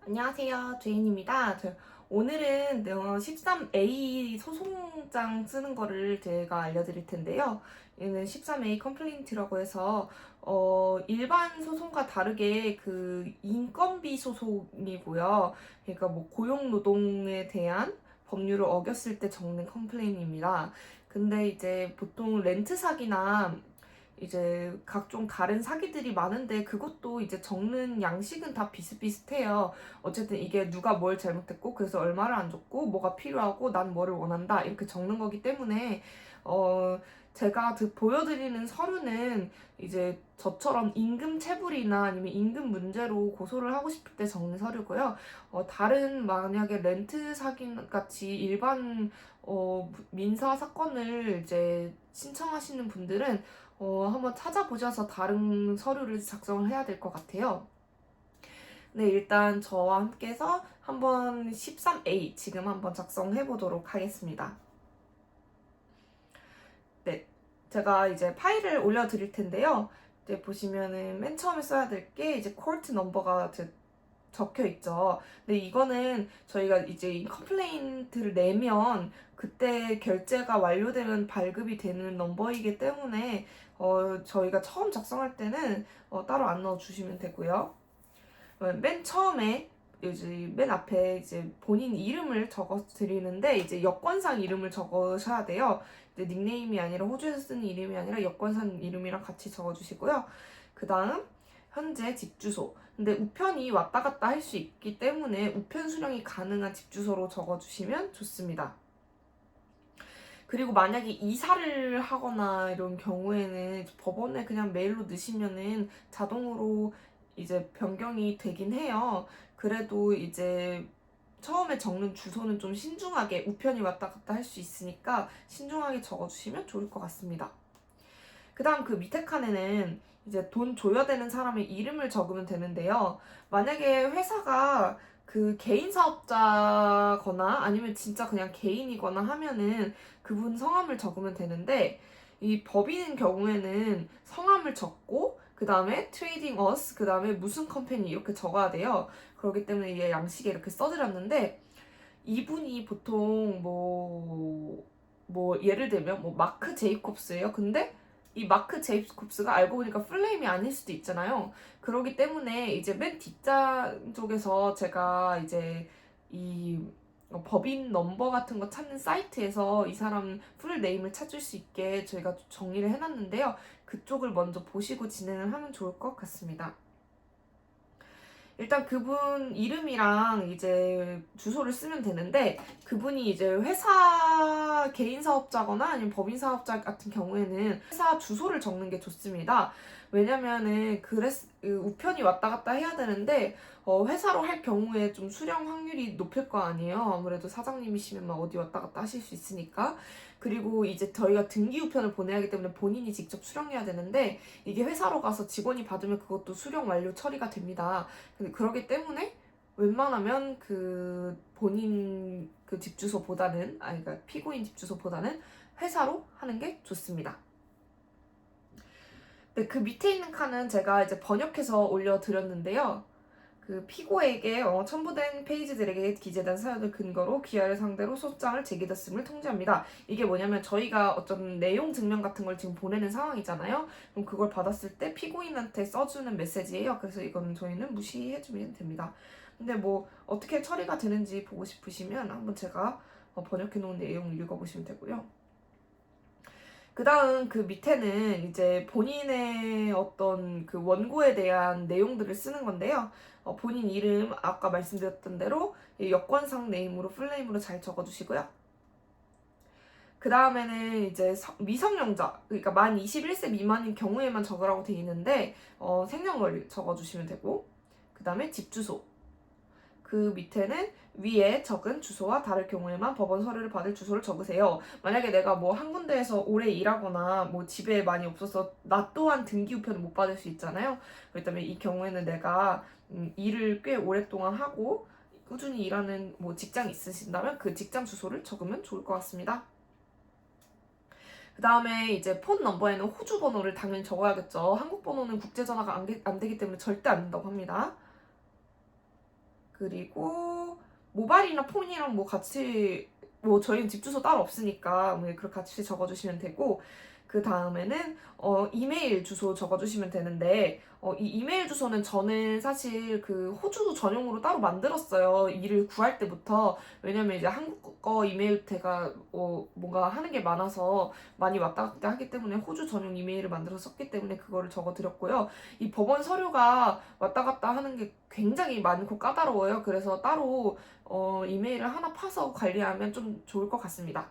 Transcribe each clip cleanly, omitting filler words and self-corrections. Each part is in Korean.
안녕하세요. 주인입니다. 오늘은 13A 소송장 쓰는 거를 제가 알려드릴 텐데요. 얘는 13A 컴플레인트라고 해서 일반 소송과 다르게 그 인건비 소송이고요. 그러니까 뭐 고용노동에 대한 법률을 어겼을 때 적는 컴플레인입니다. 근데 이제 보통 렌트 사기나 이제 각종 다른 사기들이 많은데 그것도 이제 적는 양식은 다 비슷비슷해요. 어쨌든 이게 누가 뭘 잘못했고 그래서 얼마를 안 줬고 뭐가 필요하고 난 뭐를 원한다 이렇게 적는 거기 때문에 제가 보여드리는 서류는 이제 저처럼 임금 체불이나 아니면 임금 문제로 고소를 하고 싶을 때 적는 서류고요. 다른 만약에 렌트 사기 같이 일반 민사 사건을 이제 신청하시는 분들은 한번 찾아보셔서 다른 서류를 작성을 해야 될 것 같아요. 네, 일단 저와 함께해서 한번 13A 지금 한번 작성해 보도록 하겠습니다. 네, 제가 이제 파일을 올려드릴 텐데요. 이제 보시면은 맨 처음에 써야 될 게 이제 코트 넘버가 적혀 있죠. 근데 이거는 저희가 이제 이 컴플레인트를 내면 그때 결제가 완료되면 발급이 되는 넘버이기 때문에 저희가 처음 작성할 때는 따로 안 넣어 주시면 되고요. 맨 처음에 이제 맨 앞에 이제 본인 이름을 적어 드리는데 이제 여권상 이름을 적으셔야 돼요. 이제 닉네임이 아니라 호주에서 쓰는 이름이 아니라 여권상 이름이랑 같이 적어 주시고요. 그다음 현재 집 주소. 근데 우편이 왔다 갔다 할 수 있기 때문에 우편 수령이 가능한 집 주소로 적어 주시면 좋습니다. 그리고 만약에 이사를 하거나 이런 경우에는 법원에 그냥 메일로 넣으시면은 자동으로 이제 변경이 되긴 해요. 그래도 이제 처음에 적는 주소는 좀 신중하게 우편이 왔다 갔다 할 수 있으니까 신중하게 적어주시면 좋을 것 같습니다. 그 다음 그 밑에 칸에는 이제 돈 줘야 되는 사람의 이름을 적으면 되는데요. 만약에 회사가 그 개인 사업자거나 아니면 진짜 그냥 개인이거나 하면은 그분 성함을 적으면 되는데 이 법인인 경우에는 성함을 적고 그 다음에 트레이딩 어스 그 다음에 무슨 컴퍼니 이렇게 적어야 돼요. 그렇기 때문에 얘 양식에 이렇게 써드렸는데 이분이 보통 뭐 예를 들면 뭐 마크 제이콥스예요. 근데 이 마크 제이콥스가 알고 보니까 풀네임이 아닐 수도 있잖아요. 그러기 때문에 이제 맨 뒷장 쪽에서 제가 이제 이 법인 넘버 같은 거 찾는 사이트에서 이 사람 풀네임을 찾을 수 있게 저희가 정리를 해놨는데요. 그쪽을 먼저 보시고 진행을 하면 좋을 것 같습니다. 일단 그분 이름이랑 이제 주소를 쓰면 되는데 그분이 이제 회사 개인 사업자거나 아니면 법인 사업자 같은 경우에는 회사 주소를 적는 게 좋습니다. 왜냐면은 우편이 왔다 갔다 해야 되는데 회사로 할 경우에 좀 수령 확률이 높을 거 아니에요. 아무래도 사장님이시면 막 어디 왔다 갔다 하실 수 있으니까. 그리고 이제 저희가 등기 우편을 보내야 하기 때문에 본인이 직접 수령해야 되는데 이게 회사로 가서 직원이 받으면 그것도 수령 완료 처리가 됩니다. 근데 그러기 때문에 웬만하면 그 본인 그 집 주소보다는 그러니까 피고인 집 주소보다는 회사로 하는 게 좋습니다. 네, 그 밑에 있는 칸은 제가 이제 번역해서 올려드렸는데요. 그 피고에게 첨부된 페이지들에게 기재된 사연을 근거로 기아를 상대로 소장을 제기됐음을 통지합니다. 이게 뭐냐면 저희가 어떤 내용 증명 같은 걸 지금 보내는 상황이잖아요. 그럼 그걸 받았을 때 피고인한테 써주는 메시지예요. 그래서 이거는 저희는 무시해주면 됩니다. 근데 뭐 어떻게 처리가 되는지 보고 싶으시면 한번 제가 번역해 놓은 내용을 읽어보시면 되고요. 그 다음 그 밑에는 이제 본인의 어떤 그 원고에 대한 내용들을 쓰는 건데요. 본인 이름 아까 말씀드렸던 대로 여권상 네임으로 풀네임으로 잘 적어주시고요. 그 다음에는 이제 미성년자, 그러니까 만 21세 미만인 경우에만 적으라고 돼 있는데 생년월일 적어주시면 되고 그 다음에 집 주소, 그 밑에는 위에 적은 주소와 다를 경우에만 법원 서류를 받을 주소를 적으세요. 만약에 내가 뭐 한 군데에서 오래 일하거나 뭐 집에 많이 없어서 나 또한 등기 우편을 못 받을 수 있잖아요. 그렇기 때문에 이 경우에는 내가 일을 꽤 오랫동안 하고 꾸준히 일하는 뭐 직장이 있으신다면 그 직장 주소를 적으면 좋을 것 같습니다. 그 다음에 이제 폰 넘버에는 호주 번호를 당연히 적어야겠죠. 한국 번호는 국제 전화가 안 되기 때문에 절대 안 된다고 합니다. 그리고 모바일이나 폰이랑 뭐 같이 뭐 저희는 집 주소 따로 없으니까 뭐 그렇게 같이 적어주시면 되고 그 다음에는 이메일 주소 적어주시면 되는데 이 이메일 주소는 저는 사실 그 호주 전용으로 따로 만들었어요. 일을 구할 때부터. 왜냐면 이제 한국어 이메일 제가 뭔가 하는 게 많아서 많이 왔다 갔다 하기 때문에 호주 전용 이메일을 만들어서 썼기 때문에 그거를 적어드렸고요. 이 법원 서류가 왔다 갔다 하는 게 굉장히 많고 까다로워요. 그래서 따로 이메일을 하나 파서 관리하면 좀 좋을 것 같습니다.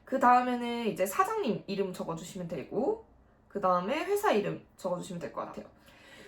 그 다음에는 이제 사장님 이름 적어주시면 되고 그 다음에 회사 이름 적어주시면 될 것 같아요.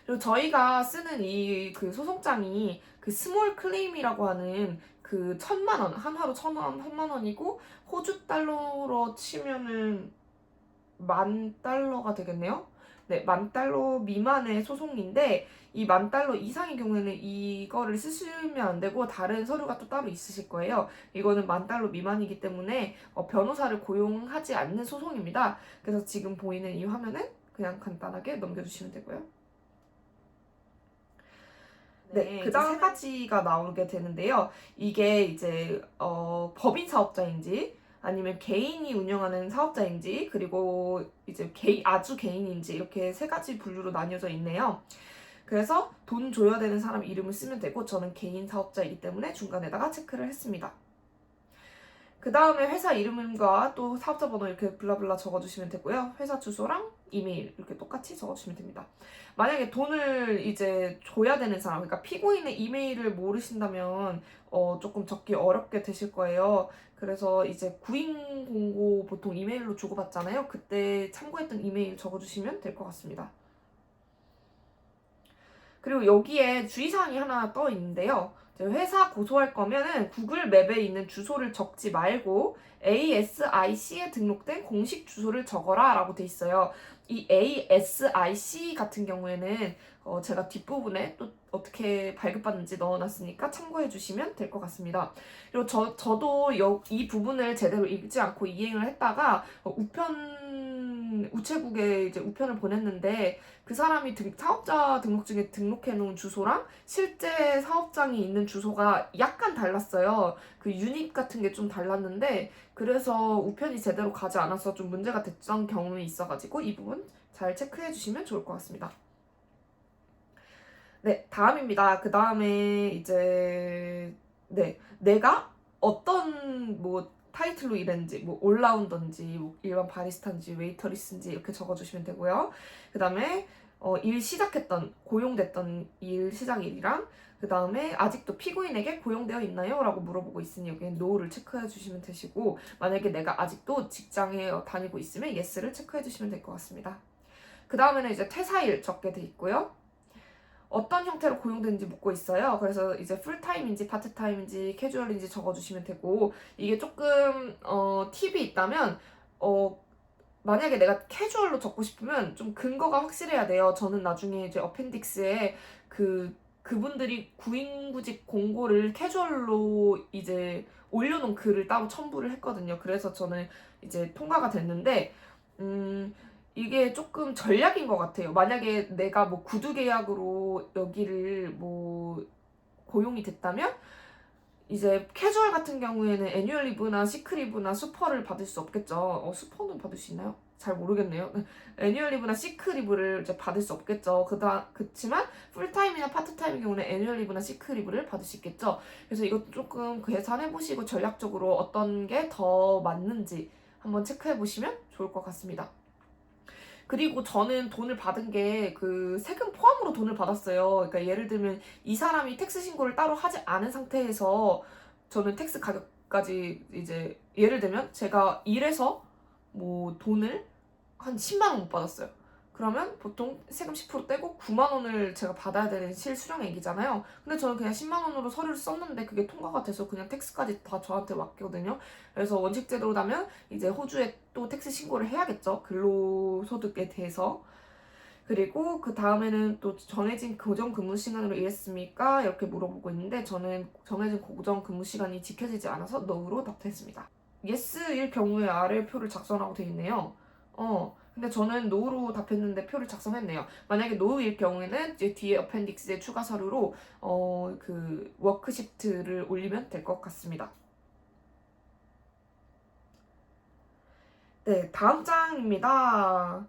그리고 저희가 쓰는 이 그 소송장이 그 스몰 클레임이라고 하는 그 1,000만 원, 한 하루 1,000원, 1,000만 원이고 호주 달러로 치면은 10,000달러가 되겠네요. 네, 10,000달러 미만의 소송인데 이 10,000달러 이상의 경우에는 이거를 쓰시면 안 되고 다른 서류가 또 따로 있으실 거예요. 이거는 10,000달러 미만이기 때문에 변호사를 고용하지 않는 소송입니다. 그래서 지금 보이는 이 화면은 그냥 간단하게 넘겨주시면 되고요. 네, 그 다음 세 가지가 나오게 되는데요. 이게 이제 법인 사업자인지 아니면 개인이 운영하는 사업자인지 그리고 이제 아주 개인인지 이렇게 세 가지 분류로 나뉘어져 있네요. 그래서 돈 줘야 되는 사람 이름을 쓰면 되고 저는 개인 사업자이기 때문에 중간에다가 체크를 했습니다. 그 다음에 회사 이름과 또 사업자 번호 이렇게 블라블라 적어주시면 되고요. 회사 주소랑 이메일 이렇게 똑같이 적어주시면 됩니다. 만약에 돈을 이제 줘야 되는 사람, 그러니까 피고인의 이메일을 모르신다면 조금 적기 어렵게 되실 거예요. 그래서 이제 구인 공고 보통 이메일로 주고받잖아요. 그때 참고했던 이메일 적어주시면 될 것 같습니다. 그리고 여기에 주의사항이 하나 떠 있는데요. 회사 고소할 거면은 구글 맵에 있는 주소를 적지 말고 ASIC에 등록된 공식 주소를 적어라 라고 돼 있어요. 이 ASIC 같은 경우에는 제가 뒷부분에 또 어떻게 발급받는지 넣어놨으니까 참고해 주시면 될 것 같습니다. 그리고 저도 이 부분을 제대로 읽지 않고 이행을 했다가 우체국에 이제 우편을 보냈는데 그 사람이 사업자 등록증에 등록해 놓은 주소랑 실제 사업장이 있는 주소가 약간 달랐어요. 그 유닛 같은 게 좀 달랐는데 그래서 우편이 제대로 가지 않아서 좀 문제가 됐던 경우는 있어가지고 이 부분 잘 체크해 주시면 좋을 것 같습니다. 네, 다음입니다. 그 다음에 이제 내가 어떤 뭐 타이틀로 일했는지 뭐 올라운더인지 뭐 일반 바리스타인지 웨이터리스인지 이렇게 적어주시면 되고요. 그 다음에 일 시작했던 고용됐던 일 시작일이랑 그 다음에 아직도 피고인에게 고용되어 있나요? 라고 물어보고 있으니 여기 NO를 체크해 주시면 되시고 만약에 내가 아직도 직장에 다니고 있으면 YES를 체크해 주시면 될 것 같습니다. 그 다음에는 이제 퇴사일 적게 돼 있고요. 어떤 형태로 고용되는지 묻고 있어요. 그래서 이제 풀타임인지 파트타임인지 캐주얼인지 적어주시면 되고 이게 조금 팁이 있다면 만약에 내가 캐주얼로 적고 싶으면 좀 근거가 확실해야 돼요. 저는 나중에 이제 어펜딕스에 그분들이 구인구직 공고를 캐주얼로 이제 올려놓은 글을 따로 첨부를 했거든요. 그래서 저는 이제 통과가 됐는데 이게 조금 전략인 것 같아요. 만약에 내가 뭐 구두 계약으로 여기를 뭐 고용이 됐다면 이제 캐주얼 같은 경우에는 애뉴얼 리브나 시크리브나 수퍼를 받을 수 없겠죠. 수퍼는 받을 수 있나요? 잘 모르겠네요. 애뉴얼 리브나 시크리브를 이제 받을 수 없겠죠. 그치만 풀타임이나 파트타임의 경우는 애뉴얼 리브나 시크리브를 받을 수 있겠죠. 그래서 이것도 조금 계산해보시고 전략적으로 어떤 게 더 맞는지 한번 체크해보시면 좋을 것 같습니다. 그리고 저는 돈을 받은 게 그 세금 포함으로 돈을 받았어요. 그러니까 예를 들면 이 사람이 텍스 신고를 따로 하지 않은 상태에서 저는 텍스 가격까지 이제 예를 들면 제가 일해서 뭐 돈을 한 10만 원 못 받았어요. 그러면 보통 세금 10% 떼고 9만 원을 제가 받아야 되는 실수령액이잖아요. 근데 저는 그냥 10만 원으로 서류를 썼는데 그게 통과가 돼서 그냥 텍스까지 다 저한테 왔거든요. 그래서 원칙제도라면 이제 호주에 또 텍스 신고를 해야겠죠. 근로소득에 대해서. 그리고 그 다음에는 또 정해진 고정 근무 시간으로 일했습니까? 이렇게 물어보고 있는데 저는 정해진 고정 근무 시간이 지켜지지 않아서 NO로 답했습니다. YES일 경우에 아래 표를 작성하고 되어 있네요. 근데 저는 노로 답했는데 표를 작성했네요. 만약에 노일 경우에는 이제 뒤에 어펜딕스에 추가 서류로 그 워크시트를 올리면 될 것 같습니다. 네, 다음 장입니다.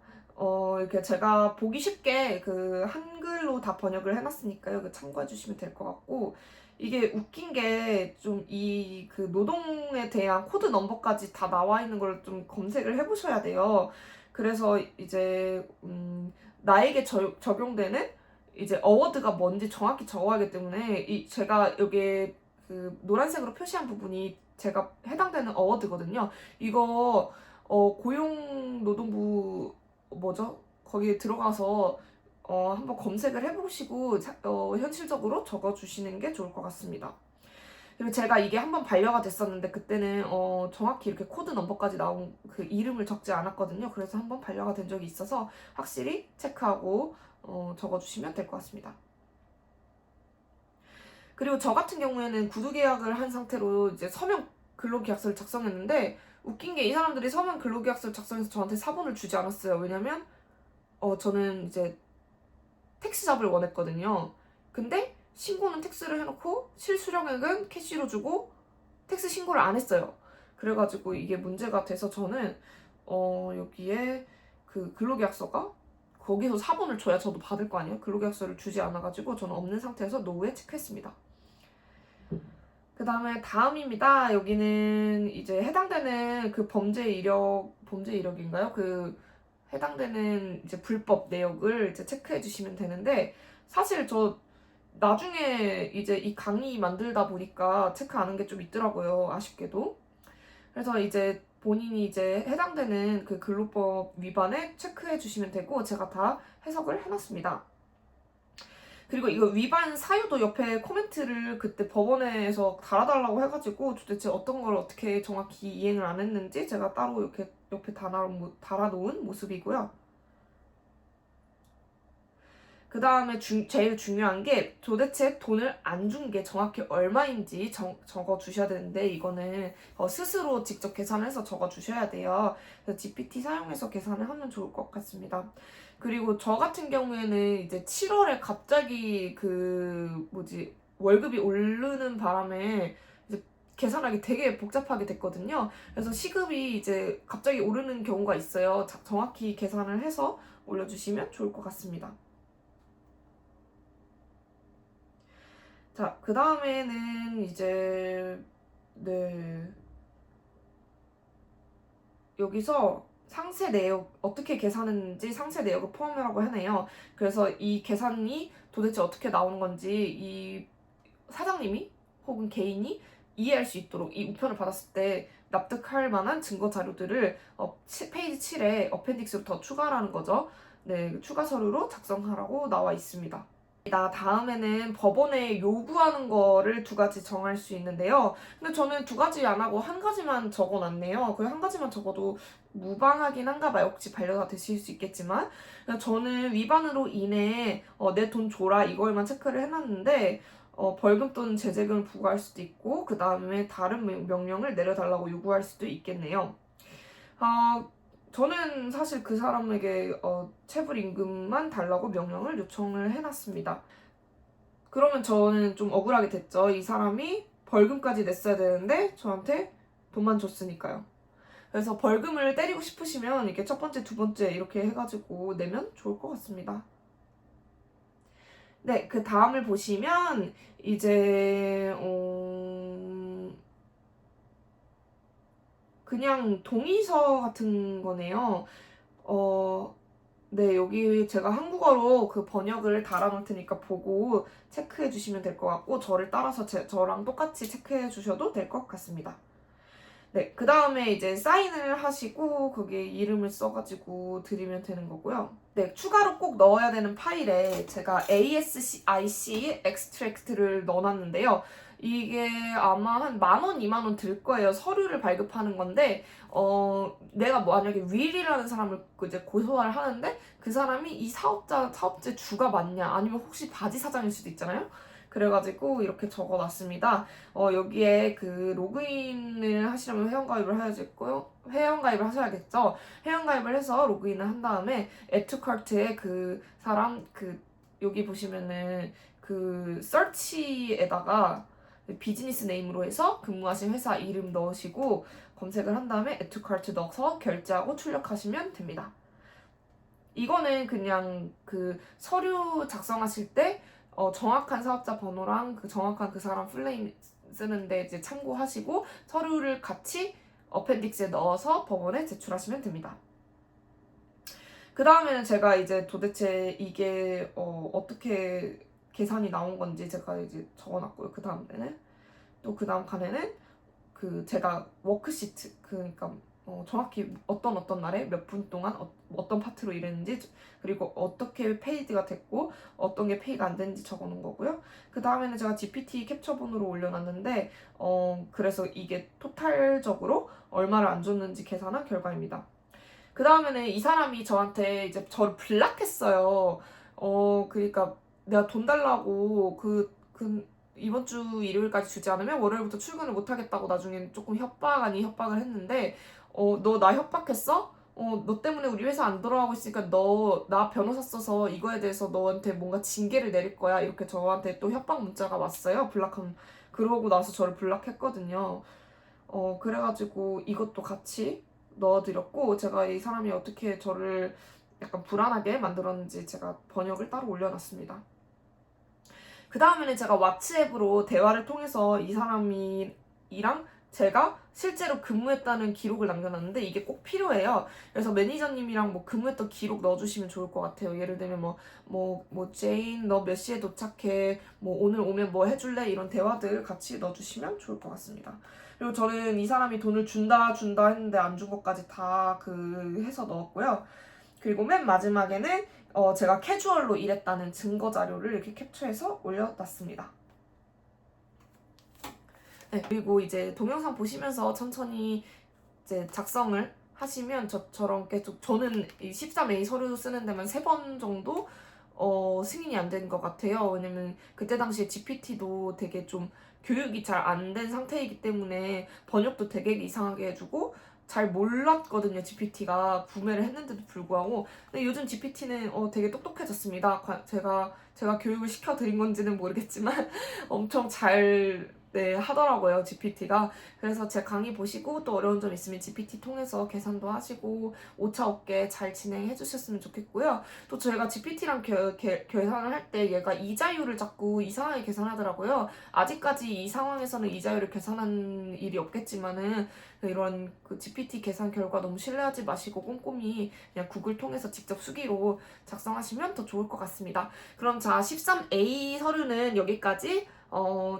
이렇게 제가 보기 쉽게 그 한글로 다 번역을 해놨으니까요. 그 참고해 주시면 될 것 같고, 이게 웃긴 게 좀 이 그 노동에 대한 코드 넘버까지 다 나와 있는 걸 좀 검색을 해보셔야 돼요. 그래서 이제 나에게 적용되는 이제 어워드가 뭔지 정확히 적어야 하기 때문에 제가 여기에 그 노란색으로 표시한 부분이 제가 해당되는 어워드거든요. 이거 고용노동부 뭐죠? 거기에 들어가서 한번 검색을 해보시고 현실적으로 적어주시는 게 좋을 것 같습니다. 그리고 제가 이게 한번 반려가 됐었는데 그때는 정확히 이렇게 코드 넘버까지 나온 그 이름을 적지 않았거든요. 그래서 한번 반려가 된 적이 있어서 확실히 체크하고 적어주시면 될 것 같습니다. 그리고 저 같은 경우에는 구두 계약을 한 상태로 이제 서명 근로계약서를 작성했는데 웃긴 게 이 사람들이 서명 근로계약서를 작성해서 저한테 사본을 주지 않았어요. 왜냐면 저는 이제 택시 잡을 원했거든요. 근데 신고는 텍스를 해놓고 실수령액은 캐시로 주고 텍스 신고를 안 했어요. 그래가지고 이게 문제가 돼서 저는 여기에 그 근로계약서가 거기서 사본을 줘야 저도 받을 거 아니에요. 근로계약서를 주지 않아가지고 저는 없는 상태에서 노후에 체크했습니다. 그 다음에 다음입니다. 여기는 이제 해당되는 그 범죄 이력인가요? 그 해당되는 이제 불법 내역을 이제 체크해 주시면 되는데, 사실 저 나중에 이제 이 강의 만들다 보니까 체크하는 게 좀 있더라고요. 아쉽게도. 그래서 이제 본인이 이제 해당되는 그 근로법 위반에 체크해 주시면 되고, 제가 다 해석을 해놨습니다. 그리고 이거 위반 사유도 옆에 코멘트를 그때 법원에서 달아달라고 해가지고 도대체 어떤 걸 어떻게 정확히 이행을 안 했는지 제가 따로 이렇게 옆에 달아놓은 모습이고요. 그 다음에 제일 중요한 게 도대체 돈을 안 준 게 정확히 얼마인지 적어 주셔야 되는데, 이거는 스스로 직접 계산해서 적어 주셔야 돼요. 그래서 GPT 사용해서 계산을 하면 좋을 것 같습니다. 그리고 저 같은 경우에는 이제 7월에 갑자기 월급이 오르는 바람에 이제 계산하기 되게 복잡하게 됐거든요. 그래서 시급이 이제 갑자기 오르는 경우가 있어요. 정확히 계산을 해서 올려주시면 좋을 것 같습니다. 자, 그 다음에는 이제, 네. 여기서 상세 내역, 어떻게 계산했는지 상세 내역을 포함하라고 하네요. 그래서 이 계산이 도대체 어떻게 나오는 건지 이 사장님이 혹은 개인이 이해할 수 있도록 이 우편을 받았을 때 납득할 만한 증거 자료들을 페이지 7에 어펜딕스로 더 추가하라는 거죠. 네, 추가 서류로 작성하라고 나와 있습니다. 다음에는 법원에 요구하는 거를 두 가지 정할 수 있는데요. 근데 저는 두 가지 안 하고 한 가지만 적어놨네요. 그 한 가지만 적어도 무방하긴 한가 봐요. 혹시 반려가 되실 수 있겠지만. 저는 위반으로 인해 내 돈 줘라 이걸만 체크를 해놨는데 벌금 또는 제재금을 부과할 수도 있고 그 다음에 다른 명령을 내려달라고 요구할 수도 있겠네요. 저는 사실 그 사람에게 체불 임금만 달라고 명령을 요청을 해놨습니다. 그러면 저는 좀 억울하게 됐죠. 이 사람이 벌금까지 냈어야 되는데 저한테 돈만 줬으니까요. 그래서 벌금을 때리고 싶으시면 이렇게 첫 번째, 두 번째 이렇게 해가지고 내면 좋을 것 같습니다. 네, 그 다음을 보시면 이제 그냥 동의서 같은 거네요. 네, 여기 제가 한국어로 그 번역을 달아놓을 테니까 보고 체크해 주시면 될 것 같고, 저를 따라서 저랑 똑같이 체크해 주셔도 될 것 같습니다. 네, 그 다음에 이제 사인을 하시고 거기에 이름을 써가지고 드리면 되는 거고요. 네, 추가로 꼭 넣어야 되는 파일에 제가 ASIC extract를 넣어놨는데요. 이게 아마 한 10,000원, 20,000원 들 거예요. 서류를 발급하는 건데, 내가 만약에 윌이라는 사람을 이제 고소를 하는데, 그 사람이 이 사업체 주가 맞냐, 아니면 혹시 바지 사장일 수도 있잖아요? 그래가지고 이렇게 적어놨습니다. 여기에 그 로그인을 하시려면 회원가입을 해야겠고요. 회원가입을 하셔야겠죠. 회원가입을 해서 로그인을 한 다음에 add to cart에 그 사람 여기 보시면은 그 서치에다가 비즈니스 네임으로 해서 근무하신 회사 이름 넣으시고 검색을 한 다음에 add to cart 넣어서 결제하고 출력하시면 됩니다. 이거는 그냥 그 서류 작성하실 때 정확한 사업자 번호랑 그 정확한 그 사람 풀네임 쓰는데 이제 참고하시고 서류를 같이 어펜딕스에 넣어서 법원에 제출하시면 됩니다. 그 다음에는 제가 이제 도대체 이게 어떻게 계산이 나온 건지 제가 이제 적어놨고요. 그 다음에는 또 그 다음 칸에는 그 제가 워크시트 그러니까 정확히 어떤 날에 몇 분 동안 어떤 파트로 일했는지 그리고 어떻게 페이드가 됐고 어떤 게 페이가 안 됐는지 적어놓은 거고요. 그 다음에는 제가 GPT 캡처본으로 올려놨는데 그래서 이게 토탈적으로 얼마를 안 줬는지 계산한 결과입니다. 그 다음에는 이 사람이 저한테 이제 저를 블락했어요. 그러니까 내가 돈 달라고 이번 주 일요일까지 주지 않으면 월요일부터 출근을 못 하겠다고 나중에 조금 협박 아닌 협박을 했는데 너 나 협박했어? 너 때문에 우리 회사 안 돌아가고 있으니까 너 나 변호사 써서 이거에 대해서 너한테 뭔가 징계를 내릴 거야. 이렇게 저한테 또 협박 문자가 왔어요. 그러고 나서 저를 블락했거든요. 그래가지고 이것도 같이 넣어드렸고 제가 이 사람이 어떻게 저를 약간 불안하게 만들었는지 제가 번역을 따로 올려놨습니다. 그 다음에는 제가 왓츠앱으로 대화를 통해서 이 사람이랑 제가 실제로 근무했다는 기록을 남겨놨는데 이게 꼭 필요해요. 그래서 매니저님이랑 뭐 근무했던 기록 넣어주시면 좋을 것 같아요. 예를 들면 제인 너 몇 시에 도착해? 뭐 오늘 오면 뭐 해줄래? 이런 대화들 같이 넣어주시면 좋을 것 같습니다. 그리고 저는 이 사람이 돈을 준다 했는데 안 준 것까지 다 해서 넣었고요. 그리고 맨 마지막에는 제가 캐주얼로 일했다는 증거 자료를 이렇게 캡처해서 올려놨습니다. 네, 그리고 이제 동영상 보시면서 천천히 이제 작성을 하시면 저처럼 계속 저는 이 13A 서류 쓰는 데만 3번 정도 승인이 안 된 것 같아요. 왜냐면 그때 당시에 GPT도 되게 좀 교육이 잘 안 된 상태이기 때문에 번역도 되게 이상하게 해주고 잘 몰랐거든요. GPT가 구매를 했는데도 불구하고. 근데 요즘 GPT는 되게 똑똑해졌습니다. 제가 교육을 시켜드린 건지는 모르겠지만 엄청 잘 하더라고요, GPT가. 그래서 제 강의 보시고 또 어려운 점 있으면 GPT 통해서 계산도 하시고 오차 없게 잘 진행해 주셨으면 좋겠고요. 또 저희가 GPT랑 계산을 할 때 얘가 이자율을 자꾸 이상하게 계산하더라고요. 아직까지 이 상황에서는 이자율을 계산한 일이 없겠지만은 이런 GPT 계산 결과 너무 신뢰하지 마시고 꼼꼼히 그냥 구글 통해서 직접 수기로 작성하시면 더 좋을 것 같습니다. 그럼 자, 13A 서류는 여기까지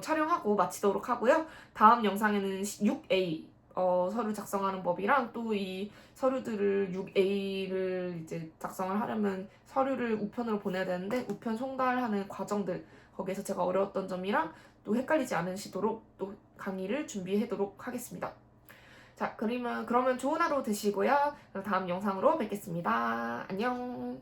촬영하고 마치도록 하고요. 다음 영상에는 6A 서류 작성하는 법이랑 또 이 서류들을 6A를 이제 작성을 하려면 서류를 우편으로 보내야 되는데 우편 송달하는 과정들 거기에서 제가 어려웠던 점이랑 또 헷갈리지 않으시도록 또 강의를 준비하도록 하겠습니다. 자, 그러면 좋은 하루 되시고요. 다음 영상으로 뵙겠습니다. 안녕.